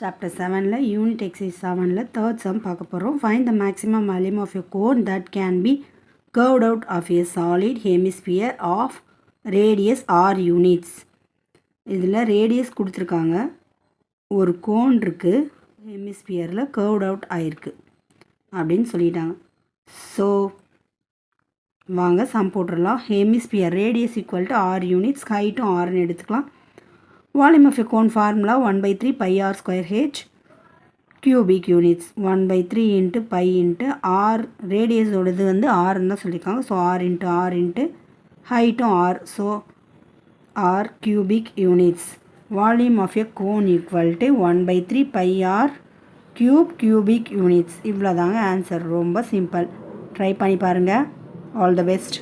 Chapter 7 Unit Exercise 7 third sum பார்க்க போகிறோம். Find the maximum volume of a cone that can be curved out of a solid hemisphere of radius r units. இதில் radius கொடுத்துருக்காங்க, ஒரு cone இருக்குது, ஹெமிஸ்பியரில் curved out ஆயிருக்கு அப்படின்னு சொல்லிட்டாங்க. So வாங்க சம் போட்டுடலாம். Hemisphere radius equal to R units, ஹைட்டும் ஆர்னு எடுத்துக்கலாம். Volume of a cone formula 1/3 pi r square h cubic units 1/3 into pi into r radius ஓடது வந்து r ன்னு சொல்லிருக்காங்க. So r into r into height r, so r cubic units. Volume of a cone equal to 1/3 pi r cubic units. இவ்வளோதாங்க answer. ரொம்ப simple. Try பண்ணி பாருங்கள். All the best.